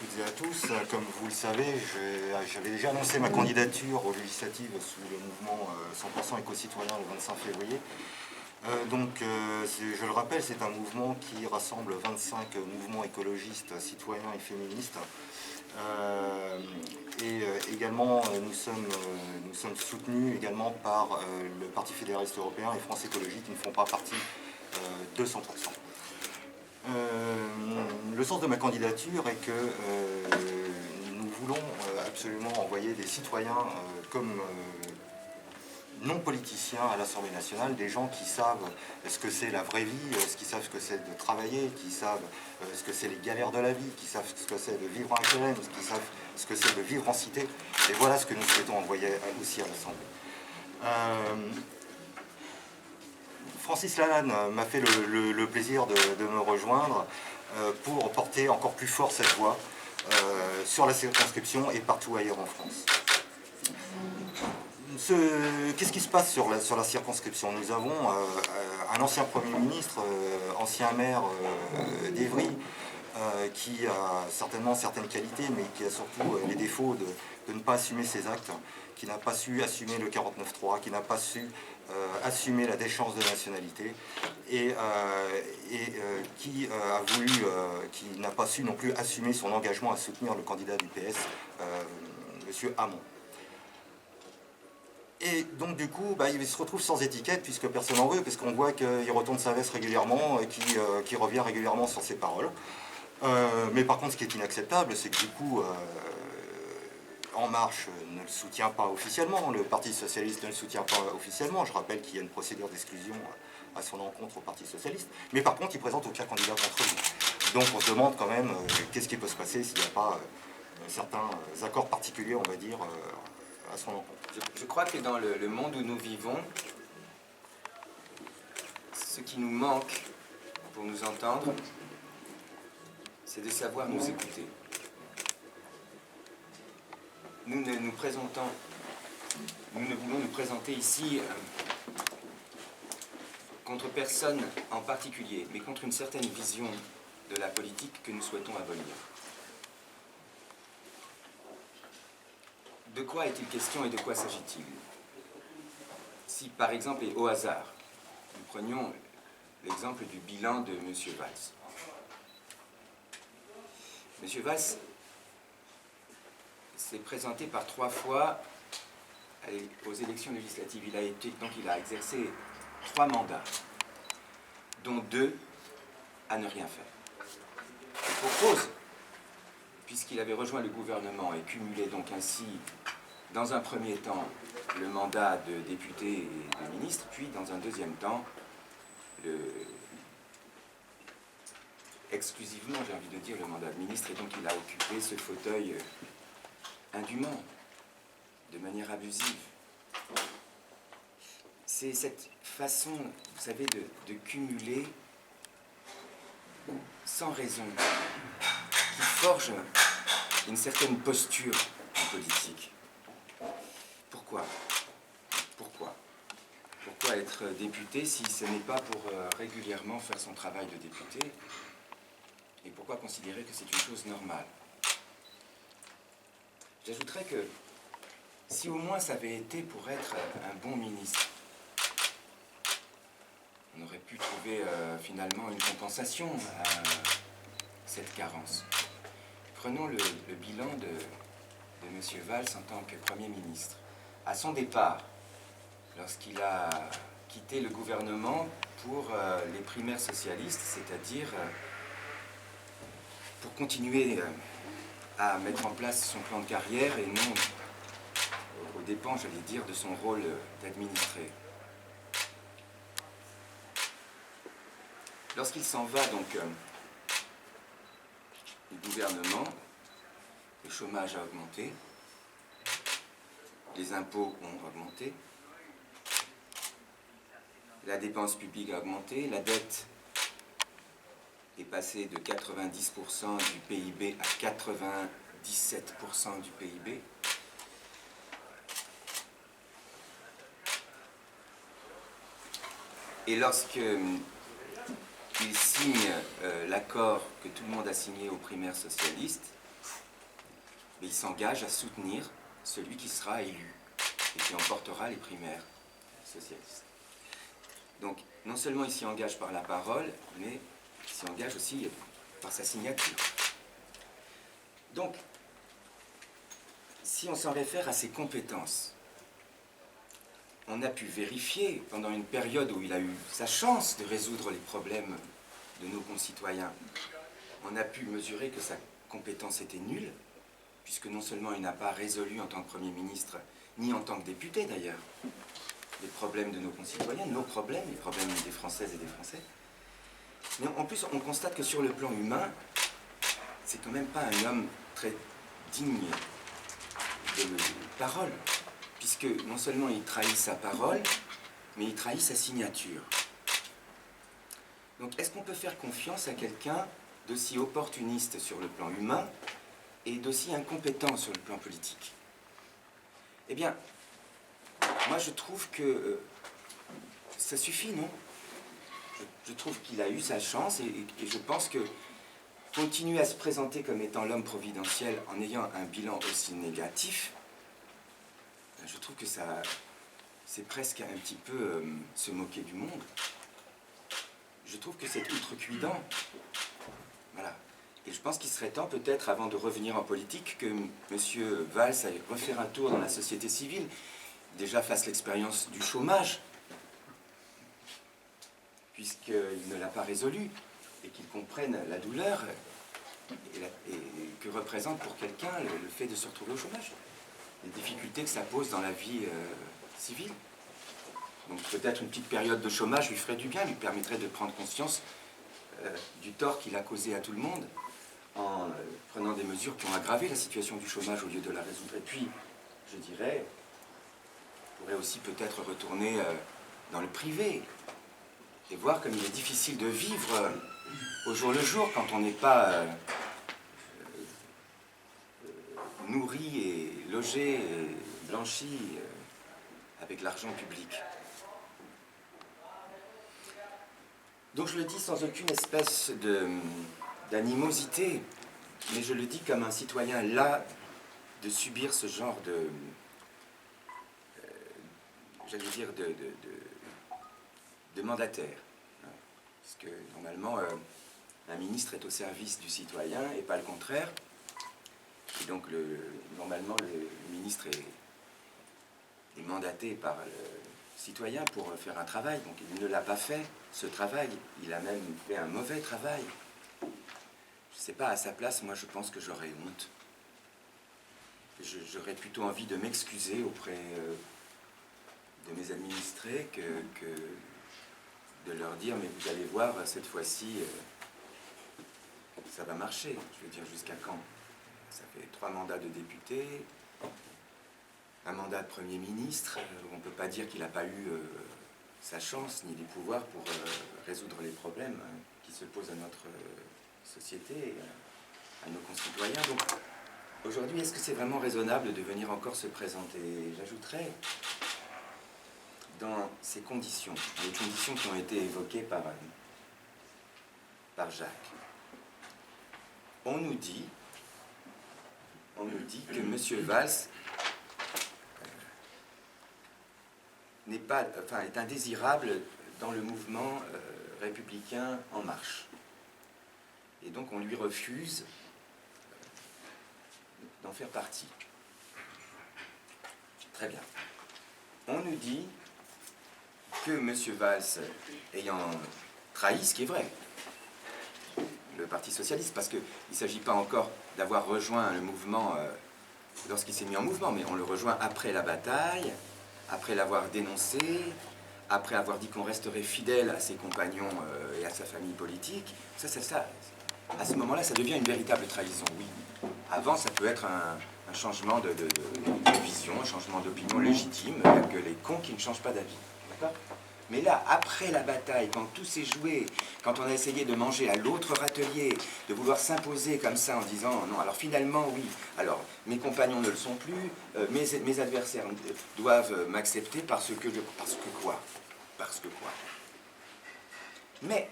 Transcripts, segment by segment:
toutes et à tous. Comme vous le savez, j'avais déjà annoncé ma candidature aux législatives sous le mouvement 100% éco-citoyen le 25 février. Je le rappelle, c'est un mouvement qui rassemble 25 mouvements écologistes, citoyens et féministes. Également, nous sommes soutenus également par le Parti fédéraliste européen et France Écologie qui ne font pas partie de 100%. Le sens de ma candidature est que nous voulons absolument envoyer des citoyens comme non politiciens à l'Assemblée nationale, des gens qui savent ce que c'est la vraie vie, qui savent ce que c'est de travailler, qui savent ce que c'est les galères de la vie, qui savent ce que c'est de vivre en HLM, qui savent ce que c'est de vivre en cité. Et voilà ce que nous souhaitons envoyer aussi à l'Assemblée. Francis Lalanne m'a fait le plaisir de me rejoindre pour porter encore plus fort cette voix sur la circonscription et partout ailleurs en France. Qu'est-ce qui se passe sur la circonscription? Nous avons un ancien Premier ministre, ancien maire d'Évry, qui a certainement certaines qualités, mais qui a surtout les défauts de ne pas assumer ses actes, qui n'a pas su assumer le 49.3, qui n'a pas su assumer la déchéance de nationalité, et qui n'a pas su non plus assumer son engagement à soutenir le candidat du PS, M. Hamon. Et donc du coup, il se retrouve sans étiquette puisque personne n'en veut, parce qu'on voit qu'il retourne sa veste régulièrement, qu'il revient régulièrement sur ses paroles. Mais par contre, ce qui est inacceptable, c'est que du coup, En Marche ne le soutient pas officiellement, le Parti Socialiste ne le soutient pas officiellement. Je rappelle qu'il y a une procédure d'exclusion à son encontre au Parti Socialiste. Mais par contre, il présente aucun candidat contre lui. Donc on se demande quand même qu'est-ce qui peut se passer s'il n'y a pas certains accords particuliers, on va dire, à son encontre. Je crois que dans le monde où nous vivons, ce qui nous manque pour nous entendre, c'est de savoir nous écouter. Nous ne voulons nous présenter ici contre personne en particulier, mais contre une certaine vision de la politique que nous souhaitons abolir. De quoi est-il question et de quoi s'agit-il? Si, par exemple, et au hasard, nous prenions l'exemple du bilan de M. Valls. M. Valls s'est présenté par 3 fois aux élections législatives. Il a exercé 3 mandats, dont 2 à ne rien faire. Et pour cause, puisqu'il avait rejoint le gouvernement et cumulé donc ainsi, dans un premier temps, le mandat de député et de ministre, puis dans un deuxième temps, exclusivement, j'ai envie de dire, le mandat de ministre, et donc il a occupé ce fauteuil indûment, de manière abusive. C'est cette façon, vous savez, de cumuler sans raison, qui forge une certaine posture en politique. Pourquoi? Pourquoi être député si ce n'est pas pour régulièrement faire son travail de député? Et pourquoi considérer que c'est une chose normale? J'ajouterais que si au moins ça avait été pour être un bon ministre, on aurait pu trouver finalement une compensation à cette carence. Prenons le bilan de M. Valls en tant que Premier ministre. À son départ, lorsqu'il a quitté le gouvernement pour les primaires socialistes, c'est-à-dire pour continuer à mettre en place son plan de carrière et non aux dépens, j'allais dire, de son rôle d'administré. Lorsqu'il s'en va donc du gouvernement, le chômage a augmenté, les impôts ont augmenté, la dépense publique a augmenté, la dette est passée de 90% du PIB à 97% du PIB. Et lorsqu'il signe l'accord que tout le monde a signé aux primaires socialistes, mais il s'engage à soutenir celui qui sera élu et qui emportera les primaires socialistes. Donc, non seulement il s'y engage par la parole, mais il s'y engage aussi par sa signature. Donc, si on s'en réfère à ses compétences, on a pu vérifier pendant une période où il a eu sa chance de résoudre les problèmes de nos concitoyens, on a pu mesurer que sa compétence était nulle, puisque non seulement il n'a pas résolu en tant que Premier ministre, ni en tant que député d'ailleurs, les problèmes de nos concitoyens, nos problèmes, les problèmes des Françaises et des Français, mais en plus on constate que sur le plan humain, c'est quand même pas un homme très digne de parole, puisque non seulement il trahit sa parole, mais il trahit sa signature. Donc est-ce qu'on peut faire confiance à quelqu'un d'aussi opportuniste sur le plan humain et d'aussi incompétent sur le plan politique? Eh bien, moi je trouve que ça suffit, non? Je trouve qu'il a eu sa chance et je pense que continuer à se présenter comme étant l'homme providentiel en ayant un bilan aussi négatif, je trouve que ça, c'est presque un petit peu se moquer du monde. Je trouve que c'est outrecuidant. Voilà. Et je pense qu'il serait temps, peut-être, avant de revenir en politique, que M. Valls aille refaire un tour dans la société civile, déjà fasse l'expérience du chômage, puisqu'il ne l'a pas résolu, et qu'il comprenne la douleur et que représente pour quelqu'un le fait de se retrouver au chômage, les difficultés que ça pose dans la vie civile. Donc peut-être une petite période de chômage lui ferait du bien, lui permettrait de prendre conscience du tort qu'il a causé à tout le monde, en prenant des mesures qui ont aggravé la situation du chômage au lieu de la résoudre. Et puis, je dirais, il pourrait aussi peut-être retourner dans le privé et voir comme il est difficile de vivre au jour le jour quand on n'est pas nourri et logé et blanchi avec l'argent public. Donc je le dis sans aucune espèce d'animosité, mais je le dis comme un citoyen las de subir ce genre j'allais dire, de mandataire. Parce que normalement, un ministre est au service du citoyen et pas le contraire. Et donc, normalement, le ministre est mandaté par le citoyen pour faire un travail. Donc, il ne l'a pas fait, ce travail. Il a même fait un mauvais travail. Je ne sais pas, à sa place, moi, je pense que j'aurais honte. J'aurais plutôt envie de m'excuser auprès de mes administrés que de leur dire, mais vous allez voir, cette fois-ci, ça va marcher. Je veux dire, jusqu'à quand? Ça fait 3 mandats de député, un mandat de Premier ministre. On ne peut pas dire qu'il n'a pas eu sa chance ni les pouvoirs pour résoudre les problèmes qui se posent à notre société et à nos concitoyens. Donc, aujourd'hui, est-ce que c'est vraiment raisonnable de venir encore se présenter? J'ajouterais, dans ces conditions, les conditions qui ont été évoquées par Jacques, on nous dit que M. Valls est indésirable dans le mouvement républicain En Marche. Et donc on lui refuse d'en faire partie. Très bien. On nous dit que M. Valls, ayant trahi, ce qui est vrai, le Parti socialiste, parce qu'il ne s'agit pas encore d'avoir rejoint le mouvement lorsqu'il s'est mis en mouvement, mais on le rejoint après la bataille, après l'avoir dénoncé, après avoir dit qu'on resterait fidèle à ses compagnons et à sa famille politique. Ça, à ce moment-là, ça devient une véritable trahison, oui. Avant, ça peut être un changement de vision, un changement d'opinion légitime, il n'y a que les cons qui ne changent pas d'avis. D'accord ? Mais là, après la bataille, quand tout s'est joué, quand on a essayé de manger à l'autre râtelier, de vouloir s'imposer comme ça en disant non, alors finalement, oui, alors mes compagnons ne le sont plus, mes adversaires doivent m'accepter parce que quoi? Mais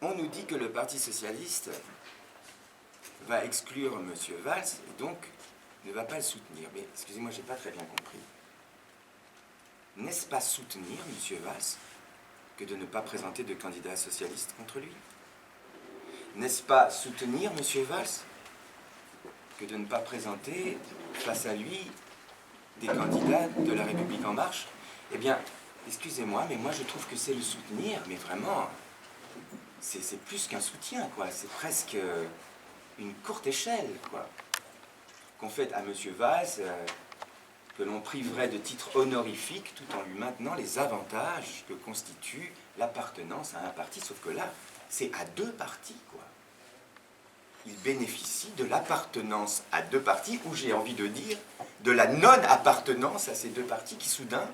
on nous dit que le Parti socialiste va exclure M. Valls et donc ne va pas le soutenir. Mais excusez-moi, je n'ai pas très bien compris. N'est-ce pas soutenir M. Valls que de ne pas présenter de candidat socialiste contre lui? N'est-ce pas soutenir M. Valls que de ne pas présenter face à lui des candidats de La République En Marche? Eh bien, excusez-moi, mais moi je trouve que c'est le soutenir, mais vraiment, c'est plus qu'un soutien, quoi. C'est presque une courte échelle, quoi. Qu'on fait à M. Valls, que l'on priverait de titres honorifiques tout en lui maintenant les avantages que constitue l'appartenance à un parti, sauf que là, c'est à deux partis, quoi. Il bénéficie de l'appartenance à deux partis, ou j'ai envie de dire, de la non-appartenance à ces deux partis qui, soudain,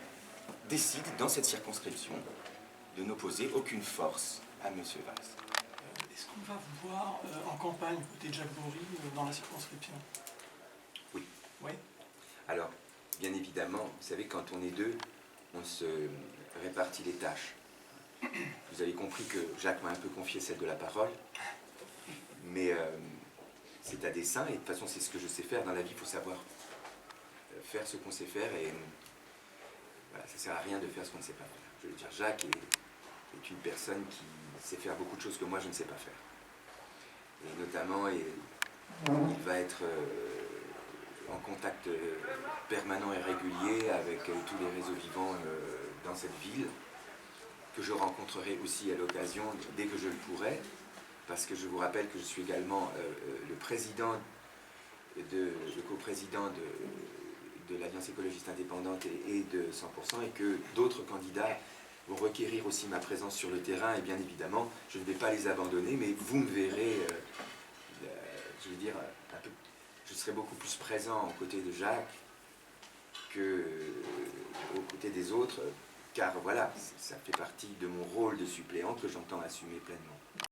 décident, dans cette circonscription, de n'opposer aucune force à M. Valls. Est-ce qu'on va vous voir en campagne côté de Jacques Bory dans la circonscription? Oui. Oui. Alors, bien évidemment, vous savez, quand on est deux, on se répartit les tâches. Vous avez compris que Jacques m'a un peu confié celle de la parole, mais c'est à dessein, et de toute façon, c'est ce que je sais faire dans la vie. Il faut savoir faire ce qu'on sait faire, et voilà, ça ne sert à rien de faire ce qu'on ne sait pas faire. Je veux dire, Jacques est une personne qui sait faire beaucoup de choses que moi, je ne sais pas faire. Et notamment, il va être en contact permanent et régulier avec tous les réseaux vivants dans cette ville, que je rencontrerai aussi à l'occasion dès que je le pourrai, parce que je vous rappelle que je suis également le coprésident de l'Alliance écologiste indépendante et de 100%, et que d'autres candidats vont requérir aussi ma présence sur le terrain, et bien évidemment, je ne vais pas les abandonner, mais vous me verrez, je veux dire, un peu, je serai beaucoup plus présent aux côtés de Jacques qu'aux côtés des autres, car voilà, ça fait partie de mon rôle de suppléant que j'entends assumer pleinement.